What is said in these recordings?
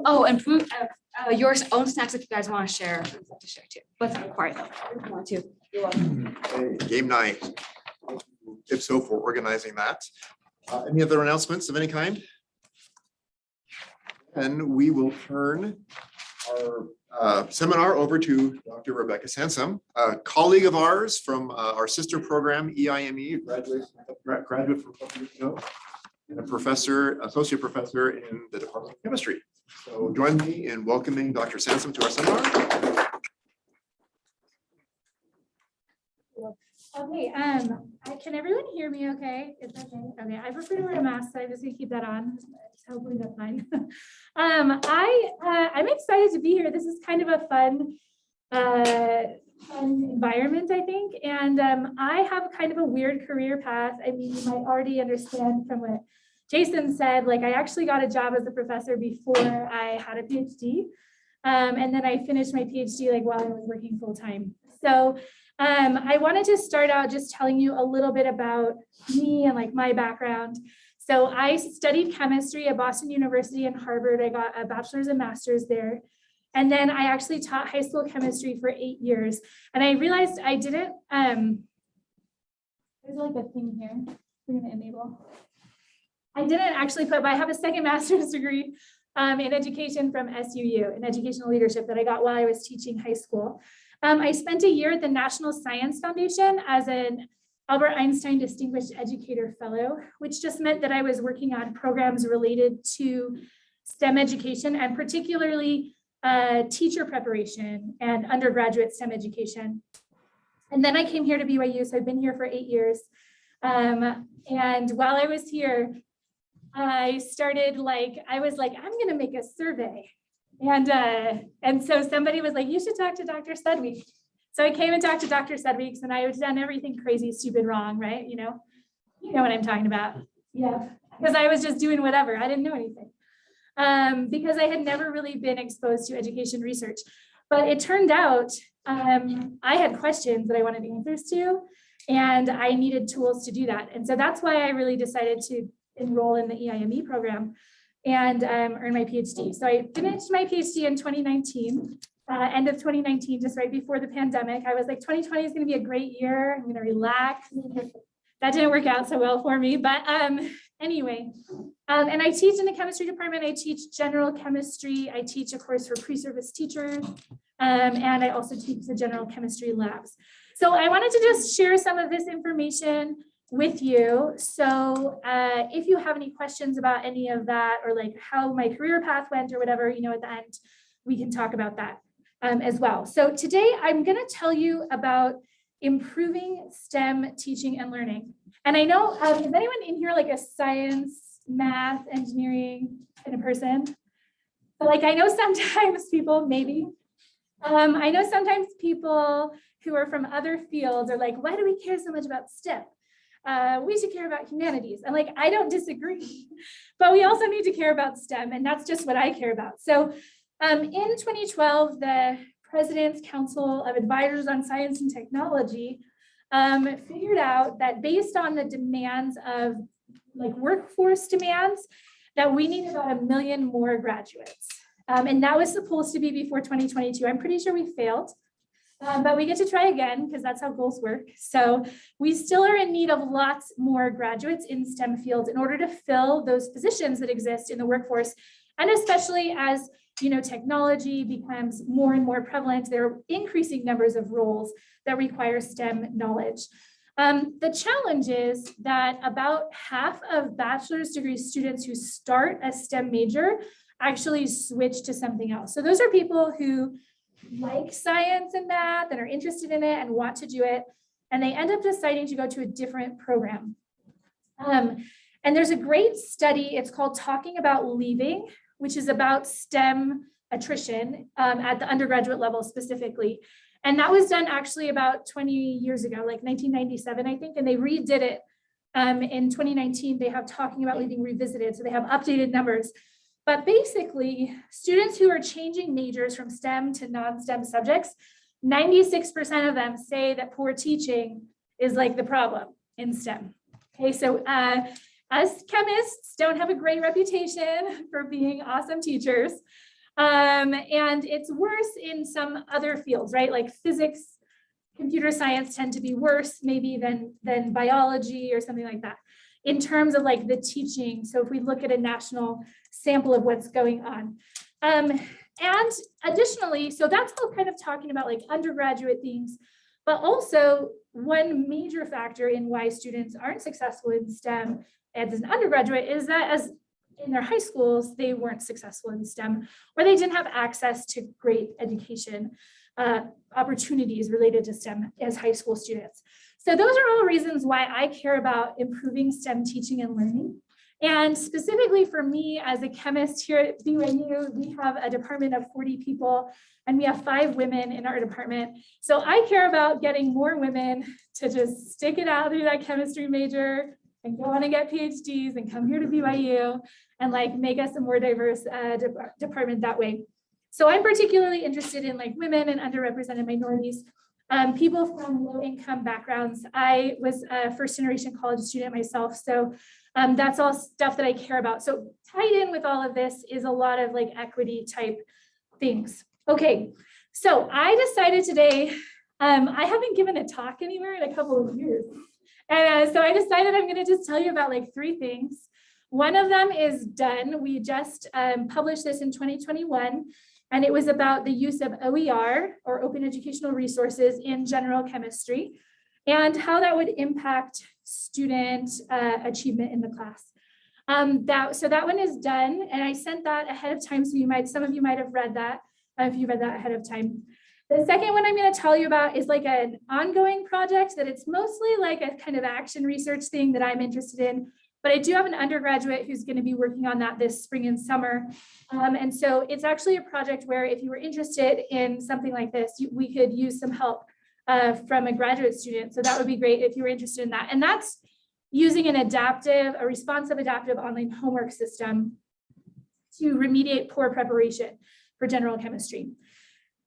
Oh, and food, your own snacks if you guys want to share. I'd love to share too, but it's not required though. If you want to. You're welcome. Okay, game night. Thank you, Ipso, for organizing that. Any other announcements of any kind? And we will turn our seminar over to Dr. Rebecca Sansom, a colleague of ours from our sister program, EIME, graduate from a couple years ago, and a professor, associate professor in the Department of Chemistry. So join me in welcoming Dr. Sansom to our seminar. Okay, can everyone hear me okay? It's okay. Okay, I prefer to wear a mask, so I'm just gonna keep that on. Hopefully that's fine. I'm excited to be here. This is kind of a fun environment, I think. And I have kind of a weird career path. I mean, you might already understand from what Jason said, like I actually got a job as a professor before I had a PhD. And then I finished my PhD like while I was working full time. So I wanted to start out just telling you a little bit about me and like my background. So I studied chemistry at Boston University and Harvard. I got a bachelor's and master's there. And then I actually taught high school chemistry for 8 years. And I realized I didn't, there's like a thing here, we're gonna enable. I didn't actually put, but I have a second master's degree in education from SUU, in educational leadership that I got while I was teaching high school. I spent a year at the National Science Foundation as an Albert Einstein Distinguished Educator Fellow, which just meant that I was working on programs related to STEM education and particularly teacher preparation and undergraduate STEM education. And then I came here to BYU, so I've been here for 8 years. And while I was here, I started I was like, I'm gonna make a survey. And so somebody was like, you should talk to Dr. Sedweek. So I came and talked to Dr. Sedweek, and I had done everything crazy, stupid, wrong, right? You know what I'm talking about. Yeah, because I was just doing whatever. I didn't know anything because I had never really been exposed to education research. But it turned out I had questions that I wanted answers to, and I needed tools to do that. And so that's why I really decided to enroll in the EIME program and earn my PhD. So I finished my PhD in 2019, end of 2019, just right before the pandemic. I was like, 2020 is gonna be a great year. I'm gonna relax. That didn't work out so well for me, but anyway. And I teach in the chemistry department. I teach general chemistry. I teach a course for pre-service teachers. And I also teach the general chemistry labs. So I wanted to just share some of this information with you. So if you have any questions about any of that or like how my career path went or whatever, at the end, we can talk about that as well. So today I'm going to tell you about improving STEM teaching and learning. And I know, is anyone in here like a science, math, engineering kind of person? But like, I know sometimes people, maybe, I know sometimes people who are from other fields are like, why do we care so much about STEM? We should care about humanities. And like, I don't disagree, but we also need to care about STEM, and that's just what I care about. So in 2012, the President's Council of Advisors on Science and Technology figured out that based on the demands of like workforce demands, that we need about 1 million more graduates. And that was supposed to be before 2022. I'm pretty sure we failed. But we get to try again because that's how goals work. So we still are in need of lots more graduates in STEM fields in order to fill those positions that exist in the workforce. And especially as technology becomes more and more prevalent, there are increasing numbers of roles that require STEM knowledge. The challenge is that about half of bachelor's degree students who start a STEM major actually switch to something else. So those are people who like science and math and are interested in it and want to do it, and they end up deciding to go to a different program. And there's a great study, it's called Talking About Leaving, which is about STEM attrition at the undergraduate level specifically. And that was done actually about 20 years ago, like 1997, I think, and they redid it in 2019. They have Talking About Leaving revisited, so they have updated numbers. But basically, students who are changing majors from STEM to non-STEM subjects, 96% of them say that poor teaching is like the problem in STEM. Okay, so us chemists don't have a great reputation for being awesome teachers. And it's worse in some other fields, right? Like physics, computer science tend to be worse maybe than biology or something like that in terms of like the teaching. So if we look at a national sample of what's going on. And additionally, so that's all kind of talking about like undergraduate things, but also one major factor in why students aren't successful in STEM as an undergraduate is that as in their high schools, they weren't successful in STEM, or they didn't have access to great education opportunities related to STEM as high school students. So those are all reasons why I care about improving STEM teaching and learning. And specifically for me as a chemist here at BYU, we have a department of 40 people and we have 5 women in our department. So I care about getting more women to just stick it out through that chemistry major and go on and get PhDs and come here to BYU and like make us a more diverse department that way. So I'm particularly interested in like women and underrepresented minorities, people from low income backgrounds. I was a first generation college student myself. So that's all stuff that I care about. So tied in with all of this is a lot of like equity type things. Okay, so I decided today, I haven't given a talk anywhere in a couple of years. And so I decided I'm gonna just tell you about like 3 things. One of them is done. We just published this in 2021, and it was about the use of OER, or Open Educational Resources, in general chemistry, and how that would impact student achievement in the class. So that one is done, and I sent that ahead of time, so some of you might have read that, if you read that ahead of time. The second one I'm going to tell you about is like an ongoing project that it's mostly like a kind of action research thing that I'm interested in, but I do have an undergraduate who's going to be working on that this spring and summer. And so it's actually a project where if you were interested in something like this, we could use some help from a graduate student. So that would be great if you were interested in that. And that's using a responsive adaptive online homework system to remediate poor preparation for general chemistry.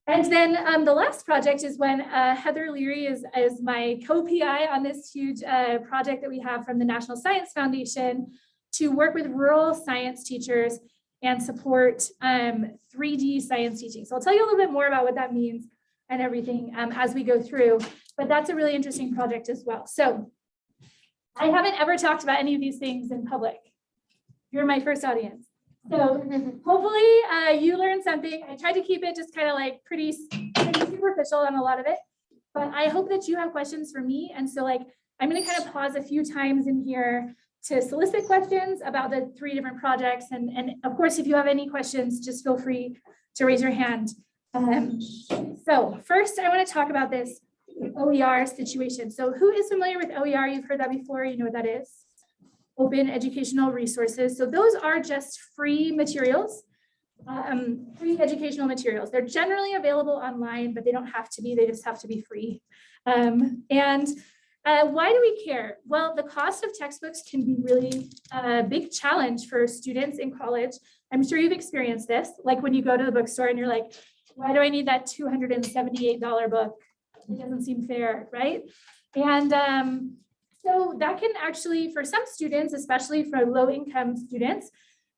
And then the last project is when Heather Leary is my co-PI on this huge project that we have from the National Science Foundation to work with rural science teachers and support 3D science teaching. So I'll tell you a little bit more about what that means and everything as we go through, but that's a really interesting project as well. So I haven't ever talked about any of these things in public. You're my first audience. So hopefully you learned something. I tried to keep it just kind of like pretty superficial on a lot of it, but I hope that you have questions for me. And so like, I'm going to kind of pause a few times in here to solicit questions about the 3 different projects. And of course, if you have any questions, just feel free to raise your hand. So first I want to talk about this OER situation. So who is familiar with OER? You've heard that before, you know what that is. Open Educational Resources. So those are just free materials, free educational materials. They're generally available online, but they don't have to be, they just have to be free. Why do we care? Well, the cost of textbooks can be really a big challenge for students in college. I'm sure you've experienced this, like when you go to the bookstore and you're like, why do I need that $278 book? It doesn't seem fair, right? And so that can actually, for some students, especially for low-income students,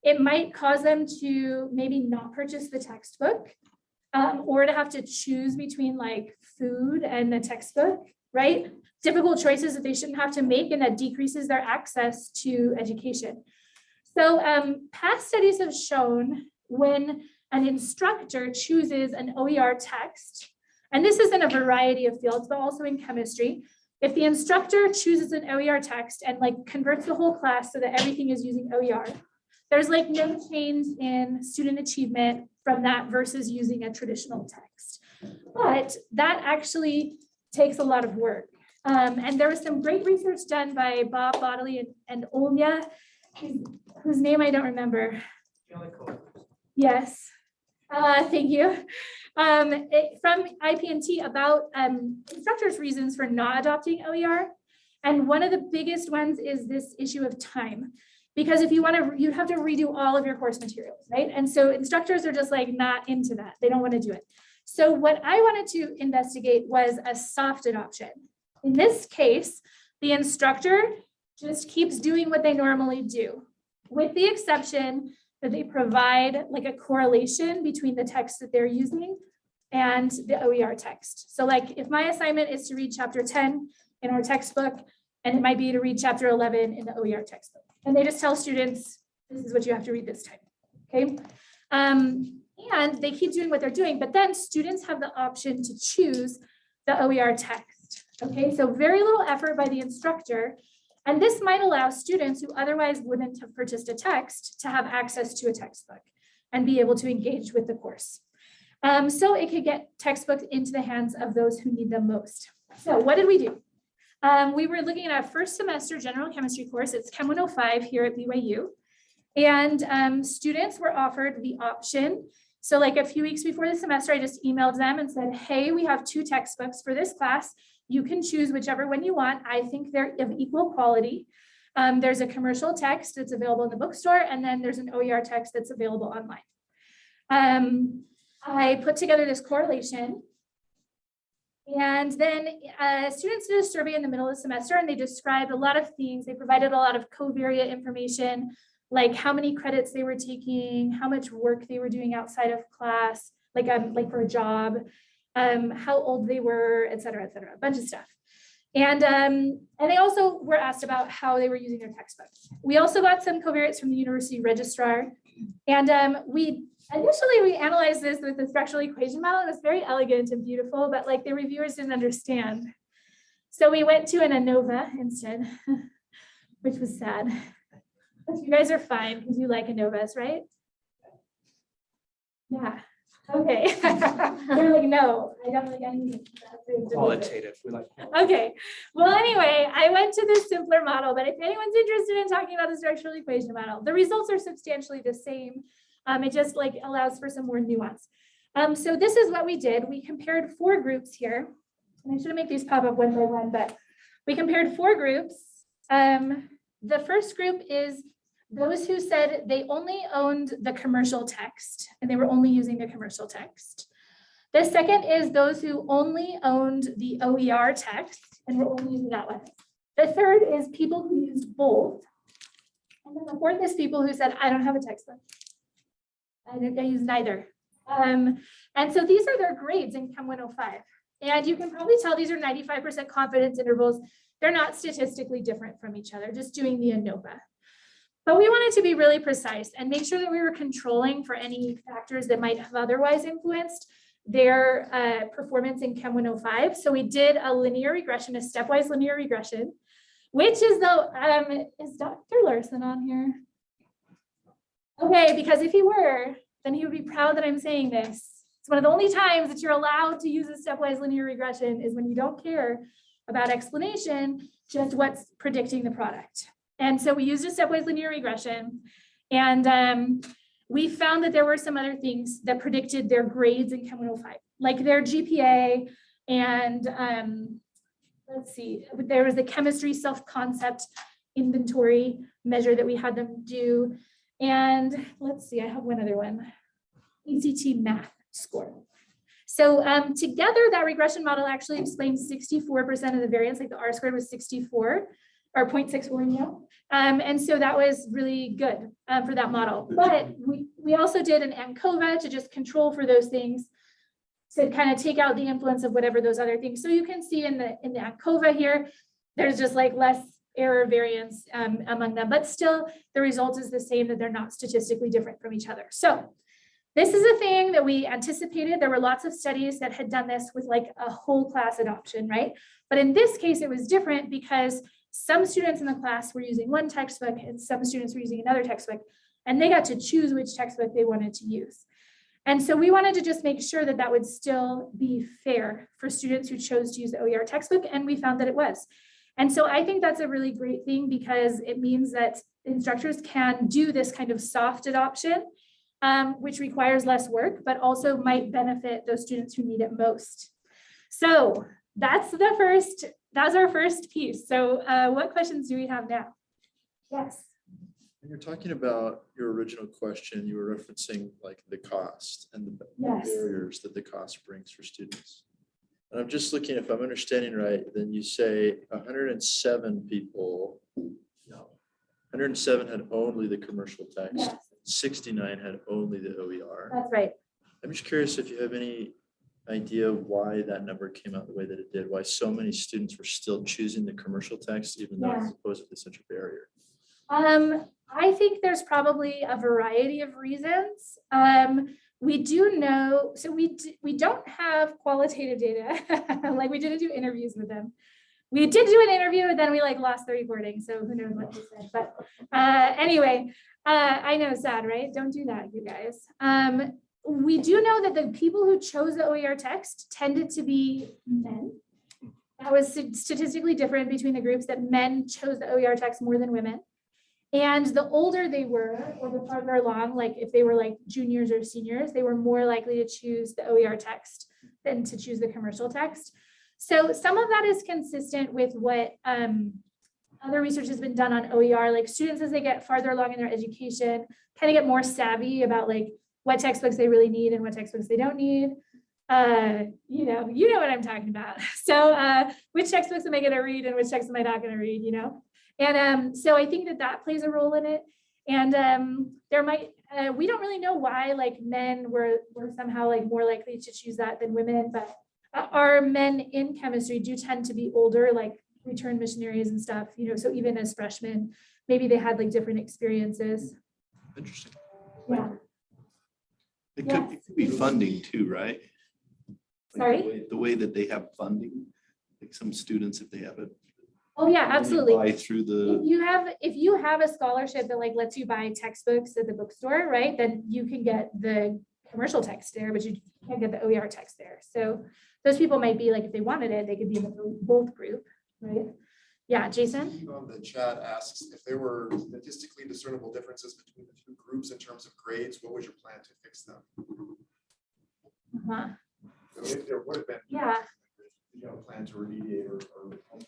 it might cause them to maybe not purchase the textbook or to have to choose between like food and the textbook, right? Difficult choices that they shouldn't have to make, and that decreases their access to education. So past studies have shown when an instructor chooses an OER text, and this is in a variety of fields, but also in chemistry, if the instructor chooses an OER text and like converts the whole class so that everything is using OER, there's like no change in student achievement from that versus using a traditional text. But that actually takes a lot of work. And there was some great research done by Bob Bodley and Olya, whose name I don't remember. Yes, thank you. From IP&T about instructors' reasons for not adopting OER. And one of the biggest ones is this issue of time. Because if you want to, you have to redo all of your course materials, right? And so instructors are just like not into that. They don't want to do it. So what I wanted to investigate was a soft adoption. In this case, the instructor just keeps doing what they normally do, with the exception that they provide like a correlation between the text that they're using and the OER text. So like if my assignment is to read chapter 10 in our textbook, and it might be to read chapter 11 in the OER textbook. And they just tell students, this is what you have to read this time, okay? And they keep doing what they're doing, but then students have the option to choose the OER text, okay? So very little effort by the instructor. And this might allow students who otherwise wouldn't have purchased a text to have access to a textbook and be able to engage with the course. So it could get textbooks into the hands of those who need them most. So what did we do? We were looking at our first semester general chemistry course. It's Chem 105 here at BYU. And students were offered the option. So like a few weeks before the semester, I just emailed them and said, hey, we have 2 textbooks for this class. You can choose whichever one you want. I think they're of equal quality. There's a commercial text that's available in the bookstore, and then there's an OER text that's available online. I put together this correlation. And then students did a survey in the middle of the semester, and they described a lot of things. They provided a lot of covariate information, like how many credits they were taking, how much work they were doing outside of class, like for a job, how old they were, et cetera, a bunch of stuff. And they also were asked about how they were using their textbooks. We also got some covariates from the university registrar. And we analyzed this with the structural equation model. It was very elegant and beautiful, but like the reviewers didn't understand. So we went to an ANOVA instead, which was sad. But you guys are fine because you like ANOVAs, right? Yeah. Okay. You're like, no, I don't like any. Qualitative. We like. Okay. Well, anyway, I went to this simpler model, but if anyone's interested in talking about the structural equation model, the results are substantially the same. It just like allows for some more nuance. So this is what we did. We compared 4 groups here. And I should make these pop up one by one, but we compared 4 groups. The first group is those who said they only owned the commercial text and they were only using the commercial text. The second is those who only owned the OER text and were only using that one. The third is people who used both. And then the fourth is people who said, I don't have a textbook. I use neither. And so these are their grades in Chem 105. And you can probably tell these are 95% confidence intervals. They're not statistically different from each other, just doing the ANOVA. But we wanted to be really precise and make sure that we were controlling for any factors that might have otherwise influeed their performance in Chem 105. So we did a linear regression, a stepwise linear regression, which is the, is Dr. Larson on here? Okay, because if he were, then he would be proud that I'm saying this. It's one of the only times that you're allowed to use a stepwise linear regression is when you don't care about explanation, just what's predicting the product. And so we used a stepwise linear regression, and we found that there were some other things that predicted their grades in Chem 105, like their GPA, and let's see, there was the chemistry self-concept inventory measure that we had them do. And let's see, I have one other one, ACT math score. So together, that regression model actually explains 64% of the variance, like the R squared was 64 or 0.64, you know. And so that was really good for that model. But we also did an ANCOVA to just control for those things, to kind of take out the influence of whatever those other things. So you can see in the ANCOVA here, there's just like less error variance among them, but still the result is the same, that they're not statistically different from each other. So this is a thing that we anticipated. There were lots of studies that had done this with like a whole class adoption, right? But in this case, it was different because some students in the class were using one textbook and some students were using another textbook, and they got to choose which textbook they wanted to use. And so we wanted to just make sure that that would still be fair for students who chose to use the OER textbook, and we found that it was. And so I think that's a really great thing because it means that instructors can do this kind of soft adoption, which requires less work, but also might benefit those students who need it most. So that's our first piece. So what questions do we have now? Yes. When you're talking about your original question, you were referencing like the cost and the Yes. barriers that the cost brings for students. And I'm just looking, if I'm understanding right, then you say 107 people, no, 107 had only the commercial text. Yes. 69 had only the OER. That's right. I'm just curious if you have any idea why that number came out the way that it did, why so many students were still choosing the commercial text, even though it's supposedly such a barrier. I think there's probably a variety of reasons. We do know, so we don't have qualitative data, like we didn't do interviews with them. We did do an interview and then we like lost the recording, so who knows what they said. But anyway, I know, sad, right? Don't do that, you guys. We do know that the people who chose the OER text tended to be men. That was statistically different between the groups, that men chose the OER text more than women. And the older they were, or the farther along, like if they were like juniors or seniors, they were more likely to choose the OER text than to choose the commercial text. So some of that is consistent with what other research has been done on OER, like students as they get farther along in their education, kind of get more savvy about like what textbooks they really need and what textbooks they don't need. You know what I'm talking about. So which textbooks am I going to read and which texts am I not going to read, you know? And so I think that plays a role in it. And there might, we don't really know why like men were somehow like more likely to choose that than women, but our men in chemistry do tend to be older, like returned missionaries and stuff, you know, so even as freshmen, maybe they had like different experiences. Interesting. Yeah. It could be funding too, right? Sorry? The way that they have funding, like some students, if they have it. Oh yeah, absolutely. Buy through the. If you have a scholarship that like lets you buy textbooks at the bookstore, right, then you can get the commercial text there, but you can't get the OER text there. So those people might be like, if they wanted it, they could be in the both group, right? Yeah, Jason? Steve on the chat asks if there were statistically discernible differences between the two groups in terms of grades, what was your plan to fix them? Uh-huh. So if there would have been. Yeah. You have a plan to remediate or help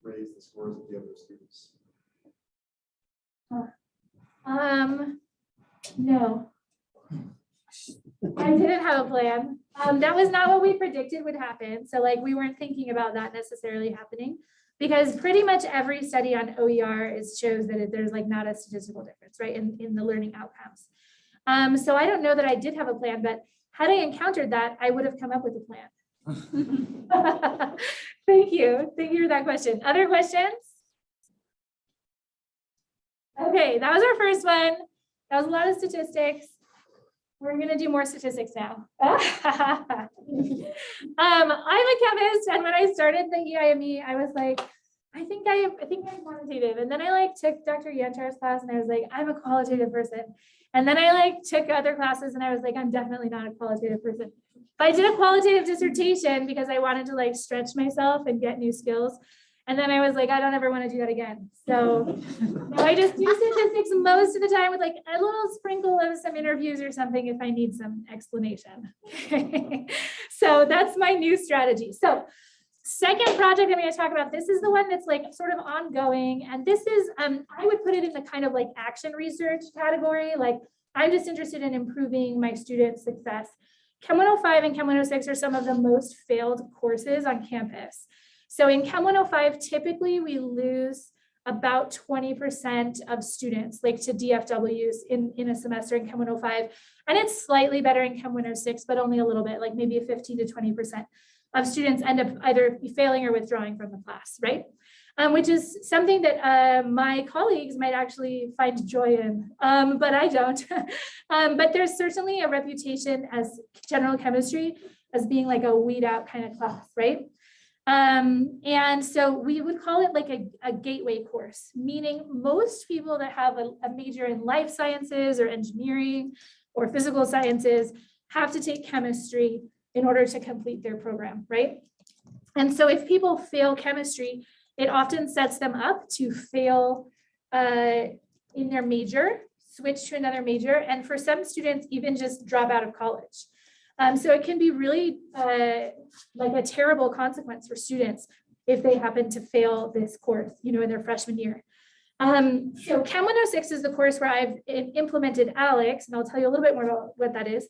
raise the scores of the other students? No. I didn't have a plan. That was not what we predicted would happen. So like we weren't thinking about that necessarily happening, because pretty much every study on OER shows that there's like not a statistical difference, right, in the learning outcomes. So I don't know that I did have a plan, but had I encountered that, I would have come up with a plan. Thank you for that question. Other questions? Okay, that was our first one. That was a lot of statistics. We're going to do more statistics now. I'm a chemist, and when I started the EIME, I was like, I think I'm quantitative. And then I like took Dr. Yantar's class, and I was like, I'm a qualitative person. And then I like took other classes, and I was like, I'm definitely not a qualitative person. But I did a qualitative dissertation because I wanted to like stretch myself and get new skills. And then I was like, I don't ever want to do that again. So now I just do statistics most of the time with like a little sprinkle of some interviews or something if I need some explanation. So that's my new strategy. So second project I'm going to talk about, this is the one that's like sort of ongoing. And this is, I would put it in the kind of like action research category. Like I'm just interested in improving my student success. Chem 105 and Chem 106 are some of the most failed courses on campus. So in Chem 105, typically we lose about 20% of students like to DFWs in a semester in Chem 105. And it's slightly better in Chem 106, but only a little bit, like maybe 15 to 20% of students end up either failing or withdrawing from the class, right? Which is something that my colleagues might actually find joy in, but I don't. But there's certainly a reputation as general chemistry as being like a weed out kind of class, right? And so we would call it like a gateway course, meaning most people that have a major in life sciences or engineering or physical sciences have to take chemistry in order to complete their program, right? And so if people fail chemistry, it often sets them up to fail in their major, switch to another major, and for some students, even just drop out of college. So it can be really like a terrible consequence for students if they happen to fail this course, you know, in their freshman year. So Chem 106 is the course where I've implemented Alex, and I'll tell you a little bit more about what that is.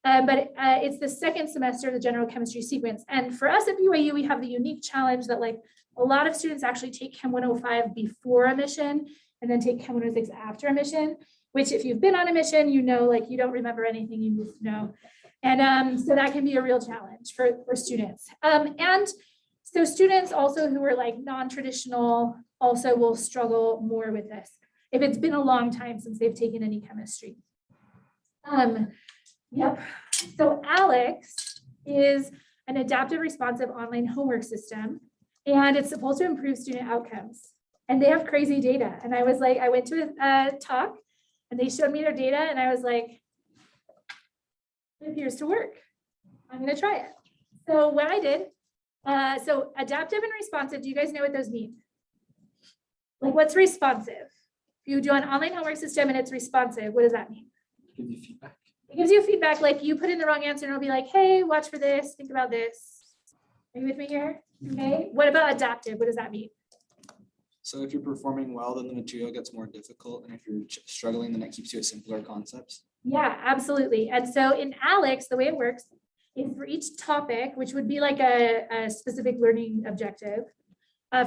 But it's the second semester of the general chemistry sequence. And for us at BYU, we have the unique challenge that like a lot of students actually take Chem 105 before a mission and then take Chem 106 after a mission. which if you've been on a mission, you know, like you don't remember anything you used to know. And so that can be a real challenge for students. And so students also who are like non-traditional also will struggle more with this if it's been a long time since they've taken any chemistry. Yep. So Alex is an adaptive responsive online homework system, and it's supposed to improve student outcomes. And they have crazy data. And I was like, I went to a talk and they showed me their data and I was like, it appears to work. I'm gonna try it. So what I did, so adaptive and responsive, do you guys know what those mean? Like what's responsive? If you do an online homework system and it's responsive, what does that mean? Give you feedback. It gives you feedback, like you put in the wrong answer and it'll be like, hey, watch for this, think about this. Are you with me here? Okay, what about adaptive? What does that mean? So if you're performing well, then the material gets more difficult. And if you're struggling, then it keeps you at simpler concepts. Yeah, absolutely. And so in Alex, the way it works is for each topic, which would be like a specific learning objective,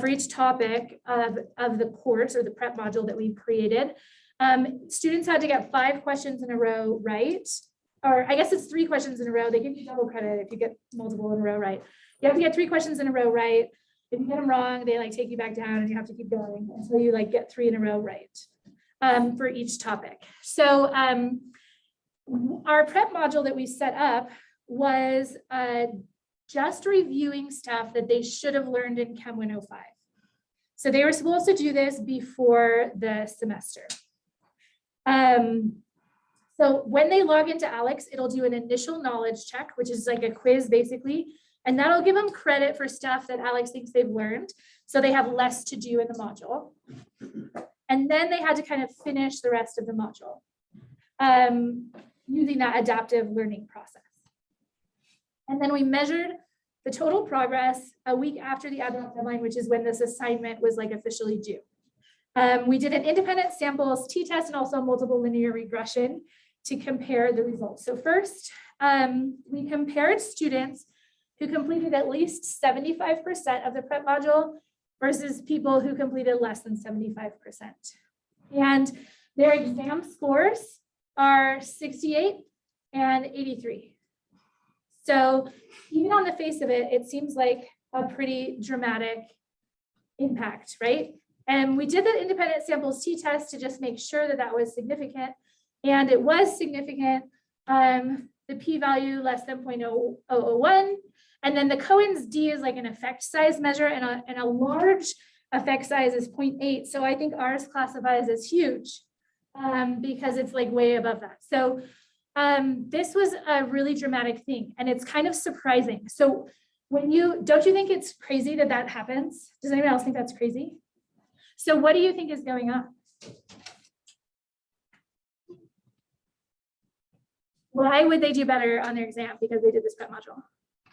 for each topic of the course or the prep module that we've created, students had to get 5 questions in a row right. Or I guess it's 3 questions in a row. They give you double credit if you get multiple in a row right. You have to get 3 questions in a row right. If you get them wrong, they like take you back down and you have to keep going until you like get 3 in a row right for each topic. So our prep module that we set up was just reviewing stuff that they should have learned in Chem 105. So they were supposed to do this before the semester. So when they log into Alex, it'll do an initial knowledge check, which is like a quiz basically, and that'll give them credit for stuff that Alex thinks they've learned. So they have less to do in the module. And then they had to kind of finish the rest of the module using that adaptive learning process. And then we measured the total progress a week after the adult deadline, which is when this assignment was like officially due. We did an independent samples t-test and also multiple linear regression to compare the results. So first, we compared students who completed at least 75% of the prep module versus people who completed less than 75%. And their exam scores are 68 and 83. So even on the face of it, it seems like a pretty dramatic impact, right? And we did the independent samples t-test to just make sure that that was significant. And it was significant. The p-value less than 0.001. And then the Cohen's D is like an effect size measure, and a large effect size is 0.8. So I think ours classifies as huge because it's like way above that. So this was a really dramatic thing, and it's kind of surprising. So don't you think it's crazy that that happens? Does anyone else think that's crazy? So what do you think is going on? Why would they do better on their exam because they did this prep module?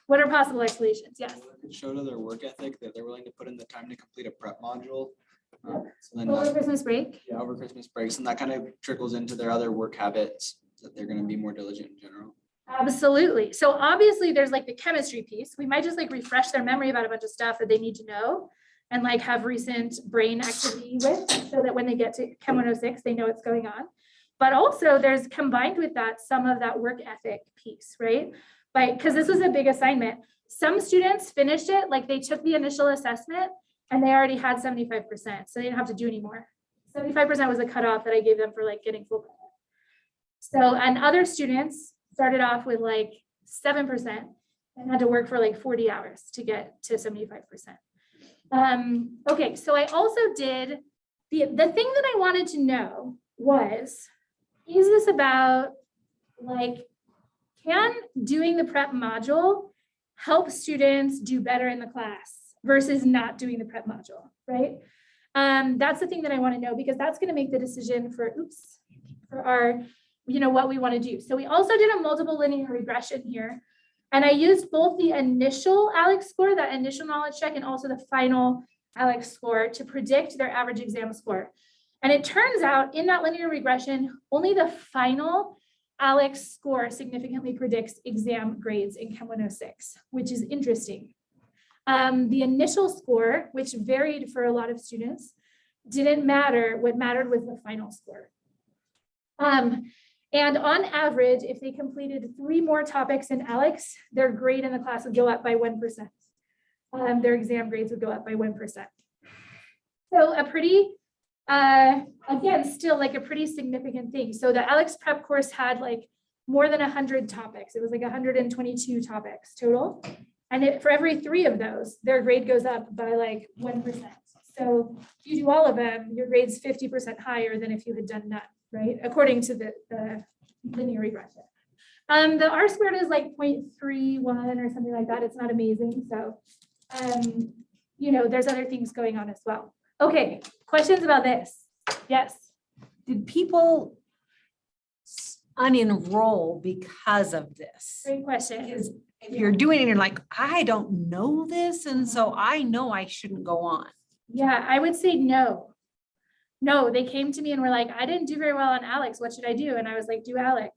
What are possible explanations? Yes. It showed to their work ethic that they're willing to put in the time to complete a prep module. So then Over Christmas break? yeah, over Christmas breaks, and that kind of trickles into their other work habits that they're going to be more diligent in general. Absolutely. So obviously there's like the chemistry piece. We might just like refresh their memory about a bunch of stuff that they need to know and like have recent brain activity with, so that when they get to Chem 106, they know what's going on. But also there's combined with that some of that work ethic piece, right? Because this was a big assignment. Some students finished it, like they took the initial assessment and they already had 75%, so they didn't have to do any more. 75% was the cutoff that I gave them for like getting full credit. So, and other students started off with like 7% and had to work for like 40 hours to get to 75%. Okay, so I also did, the thing that I wanted to know was, is this about like, can doing the prep module help students do better in the class versus not doing the prep module, right? That's the thing that I want to know, because that's going to make the decision for our, what we want to do. So we also did a multiple linear regression here. And I used both the initial Alex score, that initial knowledge check, and also the final Alex score to predict their average exam score. And it turns out in that linear regression, only the final Alex score significantly predicts exam grades in Chem 106, which is interesting. The initial score, which varied for a lot of students, didn't matter. What mattered was the final score. And on average, if they completed 3 more topics in ALEX, their grade in the class would go up by 1%. Their exam grades would go up by 1%. So a pretty, again, still like a pretty significant thing. So the ALEX prep course had like more than 100 topics. It was like 122 topics total. And for every 3 of those, their grade goes up by like 1%. So if you do all of them, your grade's 50% higher than if you had done none, right? According to the linear regression. The R squared is like 0.31 or something like that. It's not amazing. So, you know, there's other things going on as well. Okay, questions about this? Yes. Did people unenroll because of this? Great question. Because if you're doing it, you're like, I don't know this, and so I know I shouldn't go on. Yeah, I would say no. No, they came to me and were like, I didn't do very well on ALEX. What should I do? And I was like, do ALEX.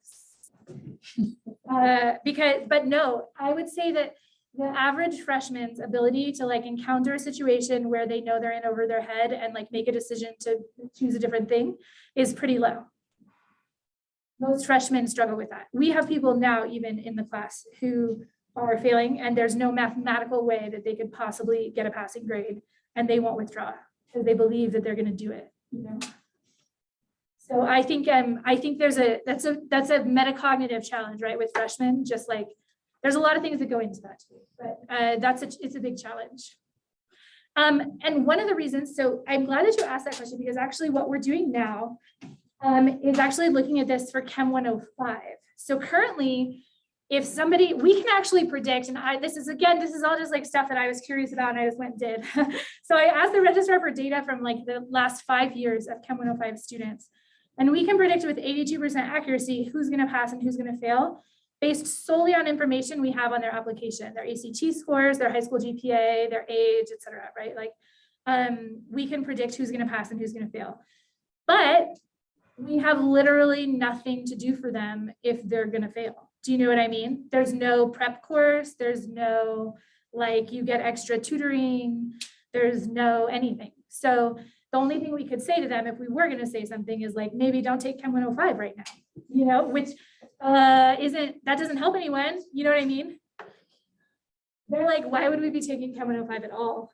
But no, I would say that the average freshman's ability to like encounter a situation where they know they're in over their head and like make a decision to choose a different thing is pretty low. Most freshmen struggle with that. We have people now even in the class who are failing, and there's no mathematical way that they could possibly get a passing grade, and they won't withdraw because they believe that they're going to do it, you know. So I think that's a metacognitive challenge, right, with freshmen. Just like there's a lot of things that go into that too, but it's a big challenge. And one of the reasons, so I'm glad that you asked that question, because actually what we're doing now is actually looking at this for Chem 105. So currently, if somebody, we can actually predict, and this is all just like stuff that I was curious about and I just went and did. So I asked the registrar for data from like the last 5 years of Chem 105 students. And we can predict with 82% accuracy who's gonna pass and who's gonna fail based solely on information we have on their application, their ACT scores, their high school GPA, their age, et cetera, right? Like we can predict who's gonna pass and who's gonna fail. But we have literally nothing to do for them if they're gonna fail. Do you know what I mean? There's no prep course, there's no, like, you get extra tutoring, there's no anything. So the only thing we could say to them if we were gonna say something is like, maybe don't take Chem 105 right now, you know, which that doesn't help anyone, you know what I mean? They're like, why would we be taking Chem 105 at all?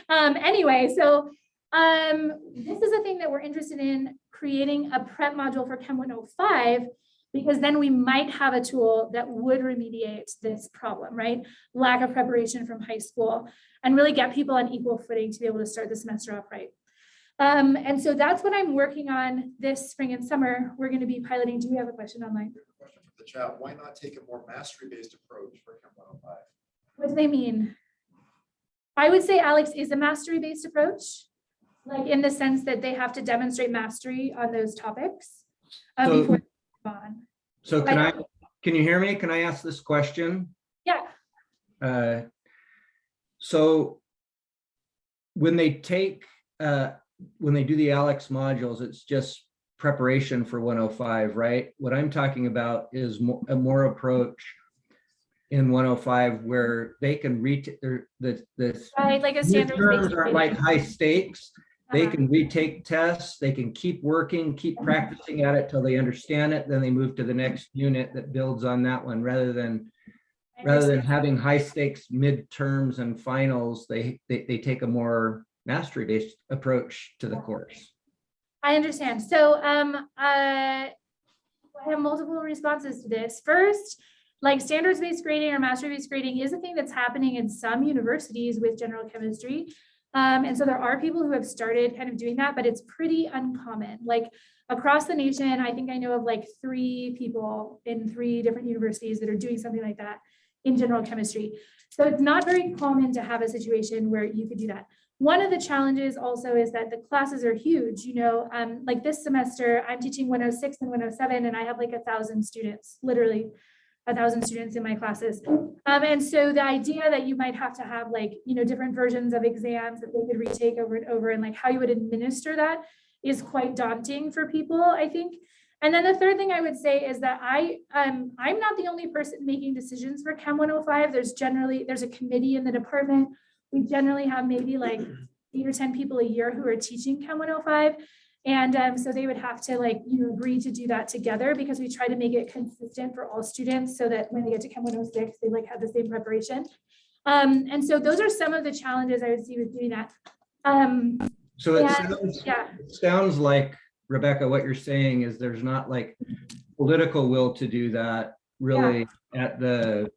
Anyway, so this is a thing that we're interested in, creating a prep module for Chem 105, because then we might have a tool that would remediate this problem, right? Lack of preparation from high school, and really get people on equal footing to be able to start the semester off right. And so that's what I'm working on this spring and summer. We're going to be piloting. Do we have a question online? Question from the chat. Why not take a more mastery-based approach for Chem 105? What do they mean? I would say ALEX is a mastery-based approach, like in the sense that they have to demonstrate mastery on those topics before they move on. So can you hear me? Can I ask this question? Yeah. So when they take, when they do the ALEX modules, it's just preparation for 105, right? What I'm talking about is a more approach in 105 where they can read the Right, like a standard terms aren't like high stakes. They Uh-huh. can retake tests, they can keep working, keep practicing at it till they understand it, then they move to the next unit that builds on that one, rather than having high stakes midterms and finals. They take a more mastery based approach to the course. I understand. So I have multiple responses to this. First, like standards-based grading or mastery-based grading is a thing that's happening in some universities with general chemistry. And so there are people who have started kind of doing that, but it's pretty uncommon. Like across the nation, I think I know of like 3 people in 3 different universities that are doing something like that in general chemistry. So it's not very common to have a situation where you could do that. One of the challenges also is that the classes are huge, you know, like this semester I'm teaching 106 and 107 and I have like 1,000 students, literally 1,000 students in my classes. And so the idea that you might have to have like, you know, different versions of exams that they could retake over and over, and like how you would administer that is quite daunting for people, I think. And then the third thing I would say is that I'm not the only person making decisions for Chem 105. There's a committee in the department. We generally have maybe like 8 or 10 people a year who are teaching Chem 105. And so they would have to agree to do that together because we try to make it consistent for all students so that when they get to Chem 106, they have the same preparation. And so those are some of the challenges I would see with doing that. So it sounds like, Rebecca, what you're saying is there's not like political will to do that really at the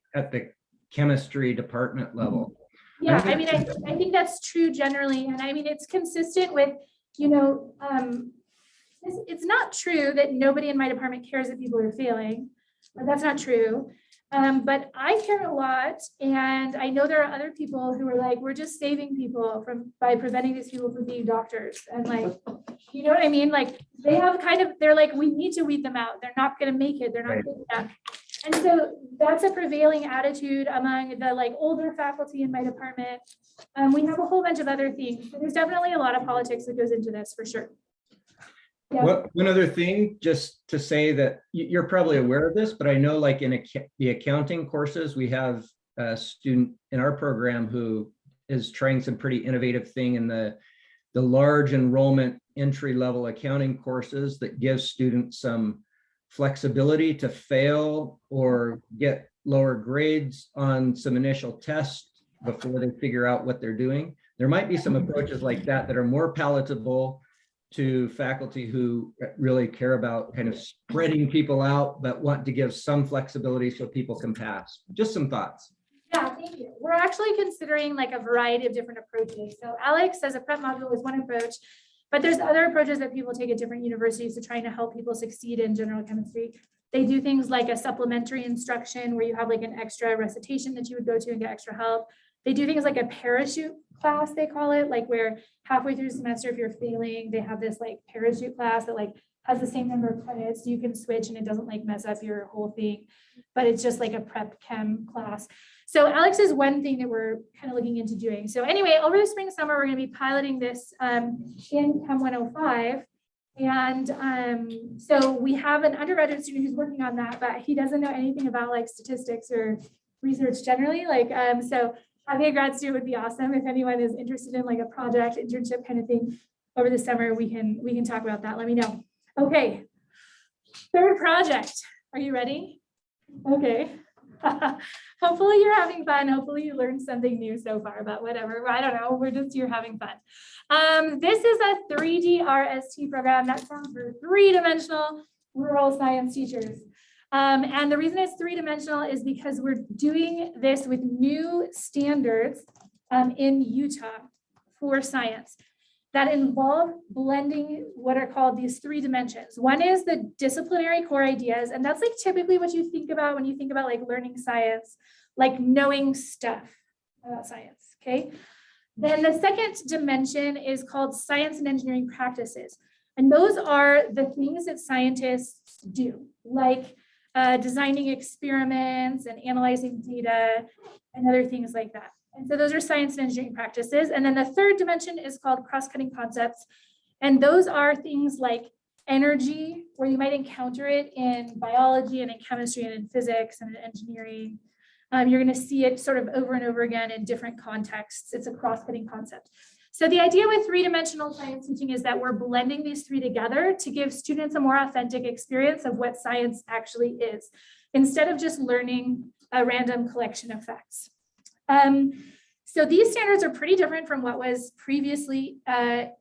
chemistry department level. Yeah, I mean, I think that's true generally. And I mean, it's consistent with, it's not true that nobody in my department cares that people are failing. But that's not true. But I care a lot. And I know there are other people who are like, we're just saving people by preventing these people from being doctors. And you know what I mean? Like they have they're like, we need to weed them out. They're not going to make it. They're not good enough. And so that's a prevailing attitude among the older faculty in my department. We have a whole bunch of other things. But there's definitely a lot of politics that goes into this for sure. Yeah. One other thing, just to say that you're probably aware of this, but I know in the accounting courses, we have a student in our program who is trying some pretty innovative thing in the large enrollment entry-level accounting courses that gives students some flexibility to fail or get lower grades on some initial tests before they figure out what they're doing. There might be some approaches like that that are more palatable to faculty who really care about kind of spreading people out, but want to give some flexibility so people can pass. Just some thoughts. Yeah, thank you. We're actually considering a variety of different approaches. So Alex as a prep module is one approach, but there's other approaches that people take at different universities to trying to help people succeed in general chemistry. They do things like a supplementary instruction where you have an extra recitation that you would go to and get extra help. They do things like a parachute class, they call it, where halfway through the semester, if you're failing, they have this parachute class that has the same number of credits. You can switch and it doesn't mess up your whole thing, but it's just a prep chem class. So Alex is one thing that we're kind of looking into doing. So anyway, over the spring, summer, we're going to be piloting this in Chem 105. And so we have an undergraduate student who's working on that, but he doesn't know anything about statistics or research generally. So having a grad student would be awesome. If anyone is interested in a project internship kind of thing over the summer, we can talk about that. Let me know. Okay. Third project. Are you ready? Okay. Hopefully you're having fun. Hopefully you learned something new so far, but whatever. I don't know. We're just here having fun. This is a 3D RST program that stands for three-dimensional rural science teachers. And the reason it's three-dimensional is because we're doing this with new standards in Utah for science that involve blending what are called these 3 dimensions. One is the disciplinary core ideas, and that's typically what you think about when you think about learning science, knowing stuff about science, okay? Then the second dimension is called science and engineering practices. And those are the things that scientists do, designing experiments and analyzing data and other things like that. And so those are science and engineering practices. And then the third dimension is called cross-cutting concepts. And those are things like energy, where you might encounter it in biology and in chemistry and in physics and in engineering. You're going to see it sort of over and over again in different contexts. It's a cross-cutting concept. So the idea with three-dimensional science teaching is that we're blending these 3 together to give students a more authentic experience of what science actually is, instead of just learning a random collection of facts. So these standards are pretty different from what was previously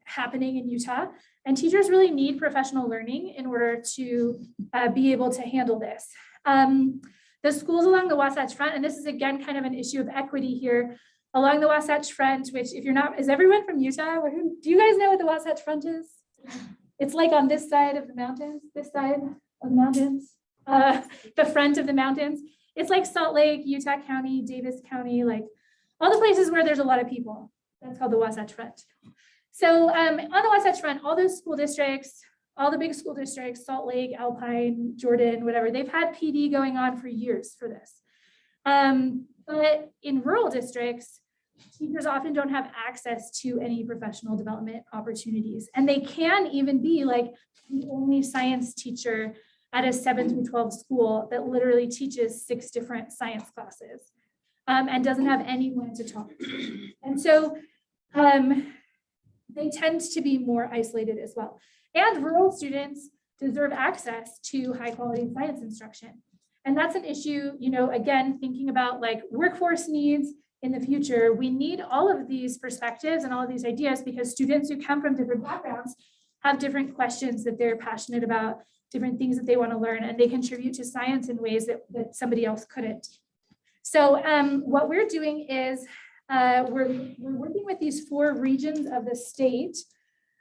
happening in Utah, and teachers really need professional learning in order to be able to handle this. The schools along the Wasatch Front, and this is again kind of an issue of equity here, along the Wasatch Front, which if you're not, is everyone from Utah? Do you guys know what the Wasatch Front is? It's on this side of the mountains, this side of the mountains, the front of the mountains. It's Salt Lake, Utah County, Davis County, all the places where there's a lot of people. That's called the Wasatch Front. So on the Wasatch Front, all those school districts, all the big school districts, Salt Lake, Alpine, Jordan, whatever, they've had PD going on for years for this. But in rural districts, teachers often don't have access to any professional development opportunities. And they can even be the only science teacher at a 7 through 12 school that literally teaches 6 different science classes and doesn't have anyone to talk to. And so they tend to be more isolated as well. And rural students deserve access to high quality science instruction. And that's an issue, you know, again, thinking about like workforce needs in the future, we need all of these perspectives and all of these ideas because students who come from different backgrounds have different questions that they're passionate about, different things that they want to learn, and they contribute to science in ways that somebody else couldn't. So what we're doing is we're working with these 4 regions of the state.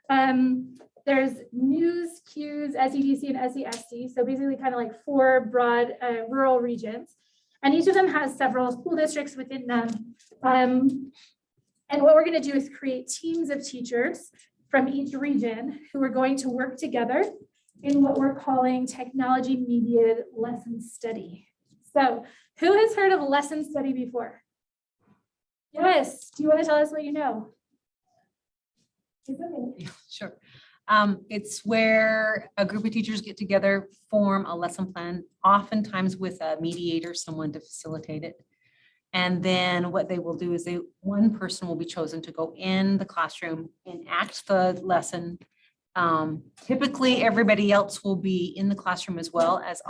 There's news, Qs, SEDC, and SESC. So basically kind of like 4 broad rural regions. And each of them has several school districts within them. And what we're going to do is create teams of teachers from each region who are going to work together in what we're calling technology mediated lesson study. So who has heard of lesson study before? Yes, do you want to tell us what you know? Sure. It's where a group of teachers get together, form a lesson plan, oftentimes with a mediator, someone to facilitate it. And then what they will do is one person will be chosen to go in the classroom, enact the lesson. Typically, everybody else will be in the classroom as well as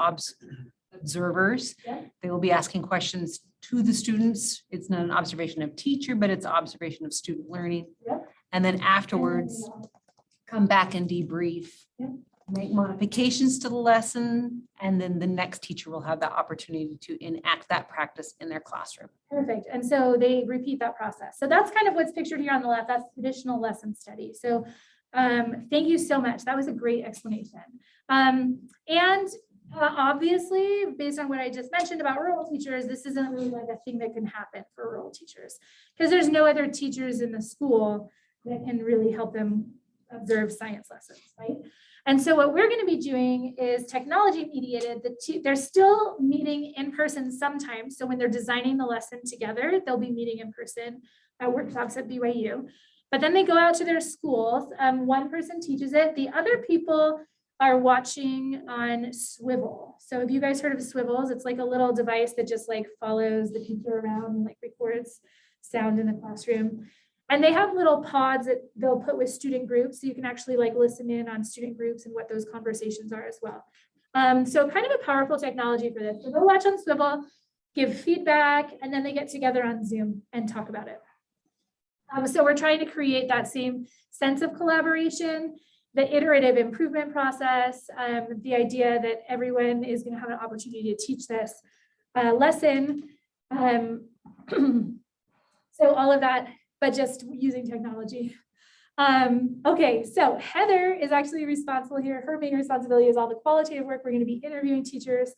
observers. Yeah. They will be asking questions to the students. It's not an observation of teacher, but it's observation of student learning. Yeah. And then afterwards, come back and debrief, Yeah. make modifications to the lesson, and then the next teacher will have that opportunity to enact that practice in their classroom. Perfect. And so they repeat that process. So that's kind of what's pictured here on the left. That's traditional lesson study. So thank you so much. That was a great explanation. Obviously, based on what I just mentioned about rural teachers, this isn't really like a thing that can happen for rural teachers because there's no other teachers in the school that can really help them observe science lessons, right? And so what we're going to be doing is technology mediated. They're still meeting in person sometimes. So when they're designing the lesson together, they'll be meeting in person at workshops at BYU. But then they go out to their schools. One person teaches it. The other people are watching on Swivel. So have you guys heard of Swivels? It's like a little device that just like follows the teacher around and like records sound in the classroom. And they have little pods that they'll put with student groups. So you can actually like listen in on student groups and what those conversations are as well. So kind of a powerful technology for this. So they'll watch on Swivel, give feedback, and then they get together on Zoom and talk about it. So we're trying to create that same sense of collaboration, the iterative improvement process, the idea that everyone is going to have an opportunity to teach this lesson. So all of that, but just using technology. Okay, so Heather is actually responsible here. Her main responsibility is all the qualitative work. We're going to be interviewing teachers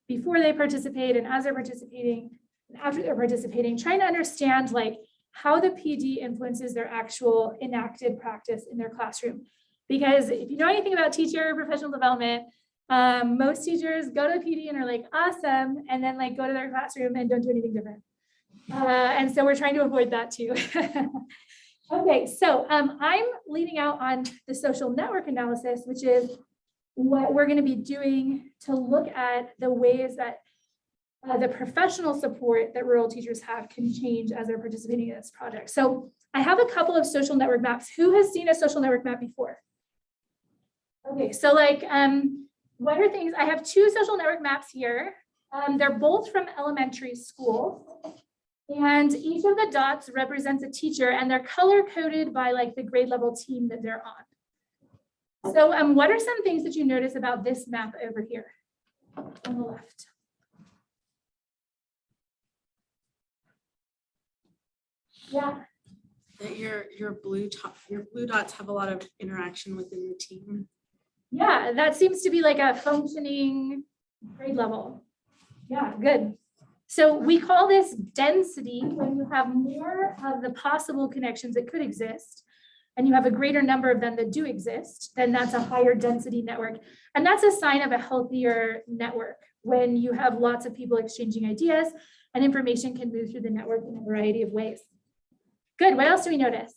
before they participate and as they're participating and after they're participating, trying to understand like how the PD influences their actual enacted practice in their classroom. Because if you know anything about teacher professional development, most teachers go to the PD and are like, awesome, and then like go to their classroom and don't do anything different. And so we're trying to avoid that too. Okay, so I'm leading out on the social network analysis, which is what we're going to be doing to look at the ways that the professional support that rural teachers have can change as they're participating in this project. So I have a couple of social network maps. Who has seen a social network map before? Okay, so like, what are things? I have 2 social network maps here. They're both from elementary school. And each of the dots represents a teacher and they're color coded by like the grade level team that they're on. So what are some things that you notice about this map over here on the left? Yeah. That your blue dots have a lot of interaction within the team. Yeah, that seems to be like a functioning grade level. Yeah, good. So we call this density when you have more of the possible connections that could exist and you have a greater number of them that do exist, then that's a higher density network. And that's a sign of a healthier network when you have lots of people exchanging ideas and information can move through the network in a variety of ways. Good, what else do we notice?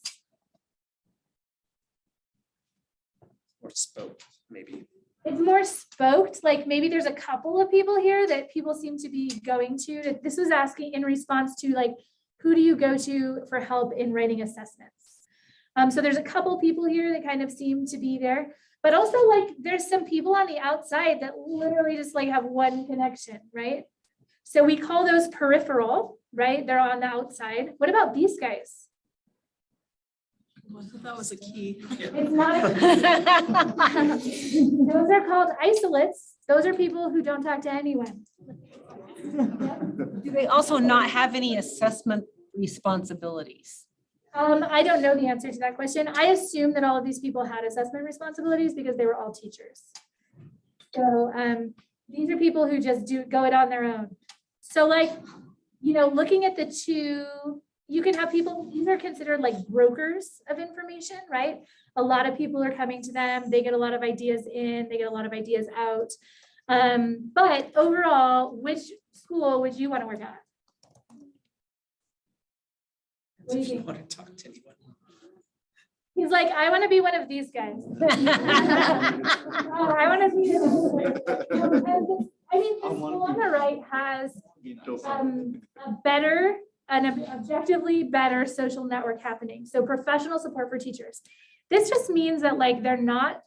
Or spoke, maybe. It's more spoked, like maybe there's a couple of people here that people seem to be going to. This was asking in response to like, who do you go to for help in writing assessments? So there's a couple people here that kind of seem to be there. But also like, there's some people on the outside that literally just like have one connection, right? So we call those peripheral, right? They're on the outside. What about these guys? That was a key. It's not. Those are called isolates. Those are people who don't talk to anyone. Do they also not have any assessment responsibilities? I don't know the answer to that question. I assume that all of these people had assessment responsibilities because they were all teachers. So these are people who just go it on their own. So like, you know, looking at the two, you can have people, these are considered like brokers of information, right? A lot of people are coming to them. They get a lot of ideas in, they get a lot of ideas out. But overall, which school would you want to work at? What do you think? Want to talk to anyone? He's like, I want to be one of these guys. Oh, I want to be. I mean, the school on the right has a better, an objectively better social network happening. So professional support for teachers. This just means that like they're not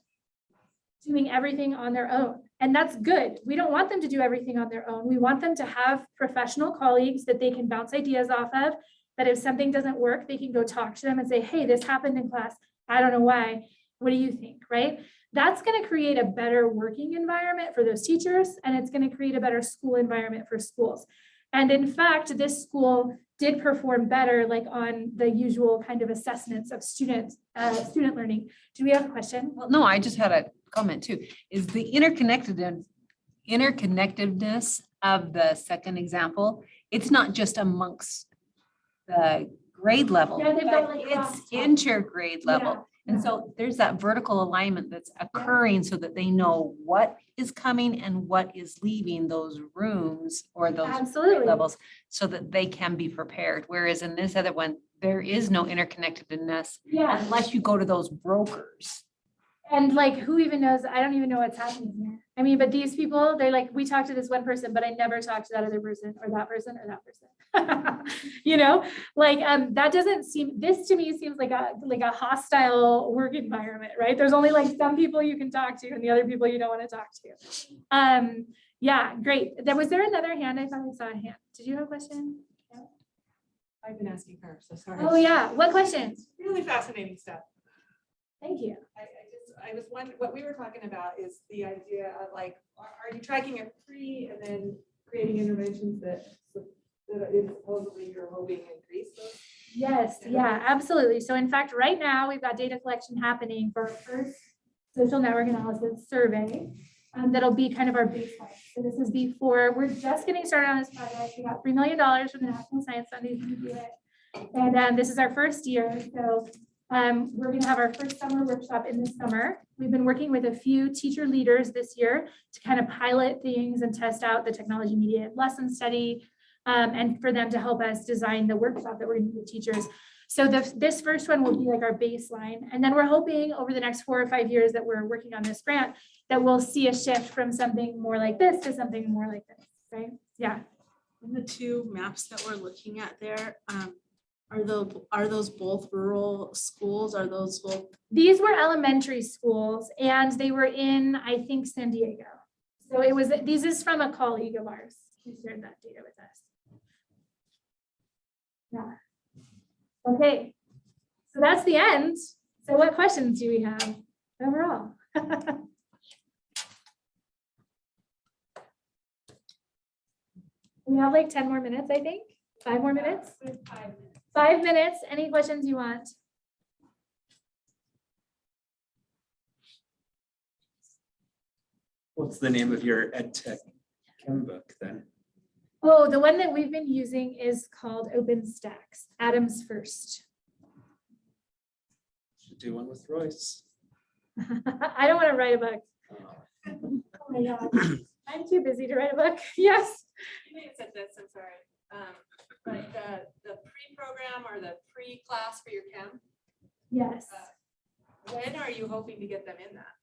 doing everything on their own. And that's good. We don't want them to do everything on their own. We want them to have professional colleagues that they can bounce ideas off of, that if something doesn't work, they can go talk to them and say, hey, this happened in class. I don't know why. What do you think, right? That's going to create a better working environment for those teachers, and it's going to create a better school environment for schools. And in fact, this school did perform better, like on the usual kind of assessments of student learning. Do we have a question? Well, no, I just had a comment too. Is the interconnectedness of the second example, it's not just amongst the grade level, Yeah, they've got, but like, it's crosstalk. intergrade level. Yeah. And so there's that vertical alignment that's occurring so that they know what is coming and what is leaving those rooms or those grade Absolutely. levels so that they can be prepared. Whereas in this other one, there is no interconnectedness Yeah. unless you go to those brokers. And like, who even knows? I don't even know what's happening here. I mean, but these people, they're like, we talked to this one person, but I never talked to that other person or that person or that person. You know, like that doesn't seem, this to me seems like a hostile work environment, right? There's only like some people you can talk to and the other people you don't want to talk to. Yeah, great. Was there another hand? I thought I saw a hand. Did you have a question? No? I've been asking her, so sorry. Oh yeah, what questions? Really fascinating stuff. Thank you. I was wondering, what we were talking about is the idea of like, are you tracking it pre and then creating interventions that supposedly you're hoping increase those? Yes, yeah, absolutely. So in fact, right now we've got data collection happening for our first social network analysis survey. That'll be kind of our baseline. So this is before, we're just getting started on this project. We got $3 million from the National Science Foundation to do it. And this is our first year. So we're going to have our first summer workshop in this summer. We've been working with a few teacher leaders this year to kind of pilot things and test out the technology mediated lesson study, and for them to help us design the workshop that we're going to do with teachers. So this first one will be like our baseline. And then we're hoping over the next 4 or 5 years that we're working on this grant that we'll see a shift from something more like this to something more like this, right? Yeah. And the two maps that we're looking at there, are those both rural schools? Are those both? These were elementary schools and they were in, I think, San Diego. So it was, this is from a colleague of ours who shared that data with us. Yeah. Okay. So that's the end. So what questions do we have overall? We have like 10 more minutes, I think. 5 more minutes? 5 minutes. Any questions you want? What's the name of your EdTech Chem book then? Oh, the one that we've been using is called OpenStax, Atoms First. Should do one with Royce. I don't want to write a book. Oh. Oh my God. I'm too busy to write a book. Yes. You may have said this, I'm sorry. But the pre-program or the pre-class for your chem, Yes. when are you hoping to get them in that?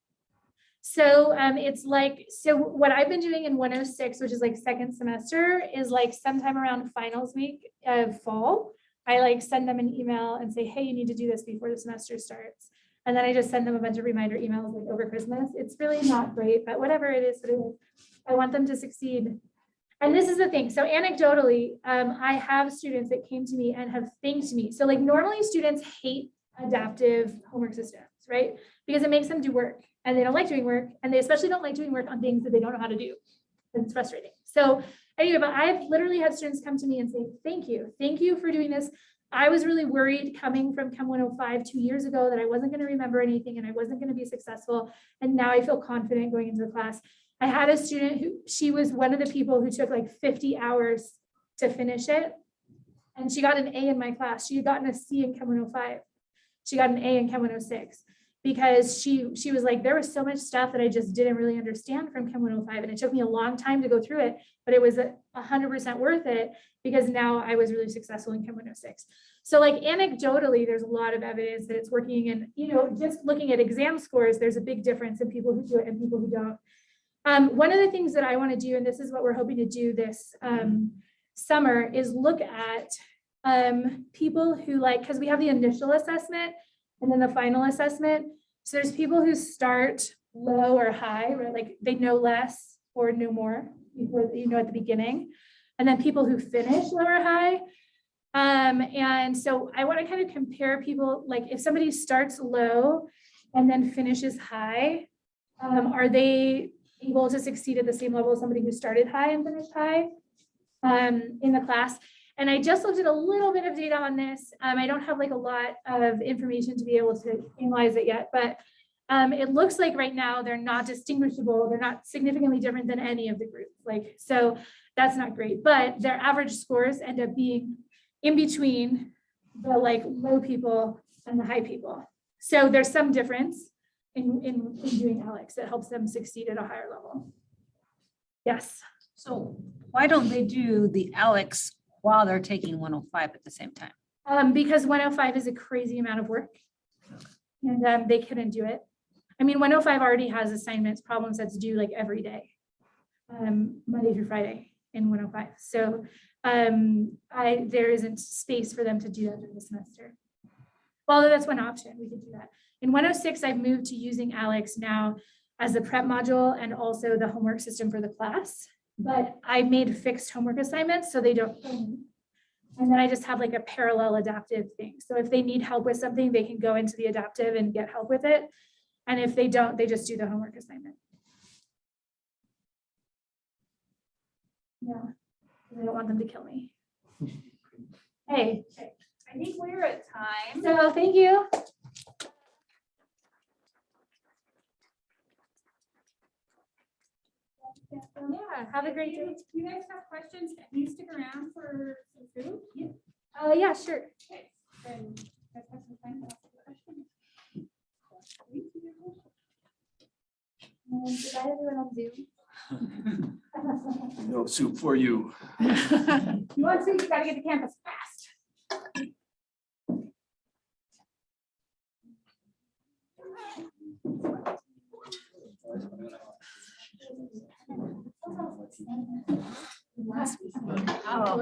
So it's like, so what I've been doing in 106, which is like second semester, is like sometime around finals week of fall, I like send them an email and say, hey, you need to do this before the semester starts. And then I just send them a bunch of reminder emails like over Christmas. It's really not great, but whatever it is, what it is. I want them to succeed. And this is the thing. So anecdotally, I have students that came to me and have thanked me. So like normally students hate adaptive homework systems, right? Because it makes them do work and they don't like doing work. And they especially don't like doing work on things that they don't know how to do. And it's frustrating. So anyway, but I've literally had students come to me and say, thank you. Thank you for doing this. I was really worried coming from Chem 105 2 years ago that I wasn't going to remember anything and I wasn't going to be successful. And now I feel confident going into the class. I had a student who, she was one of the people who took like 50 hours to finish it. And she got an A in my class. She had gotten a C in Chem 105. She got an A in Chem 106 because she was like, there was so much stuff that I just didn't really understand from Chem 105. And it took me a long time to go through it, but it was 100% worth it because now I was really successful in Chem 106. So like anecdotally, there's a lot of evidence that it's working. And, you know, just looking at exam scores, there's a big difference in people who do it and people who don't. One of the things that I want to do, and this is what we're hoping to do this summer, is look at people who like, because we have the initial assessment and then the final assessment. So there's people who start low or high, right? Like they know less or know more before, you know, at the beginning. And then people who finish low or high. And so I want to kind of compare people, like if somebody starts low and then finishes high, are they able to succeed at the same level as somebody who started high and finished high in the class? And I just looked at a little bit of data on this. I don't have like a lot of information to be able to analyze it yet, but it looks like right now they're not distinguishable. They're not significantly different than any of the groups. Like, so that's not great, but their average scores end up being in between the like low people and the high people. So there's some difference in doing ALEX that helps them succeed at a higher level. Yes. So why don't they do the ALEX while they're taking 105 at the same time? Because 105 is a crazy amount of work and they couldn't do it. I mean, 105 already has assignments, problem sets due like every day, Monday through Friday in 105. So there isn't space for them to do that during the semester. Well, that's one option, we could do that. In 106, I've moved to using ALEX now as the prep module and also the homework system for the class. But I made fixed homework assignments so they don't. And then I just have like a parallel adaptive thing. So if they need help with something, they can go into the adaptive and get help with it. And if they don't, they just do the homework assignment. Yeah, I don't want them to kill me. Hey. I think we're at time. So thank you. Yeah, have a great day. Do you guys have questions? Can you stick around for some food? Yeah, sure. Okay, then let's have some time to ask questions. Did I everyone on Zoom? No soup for you. You want to, you gotta get to campus fast. Oh.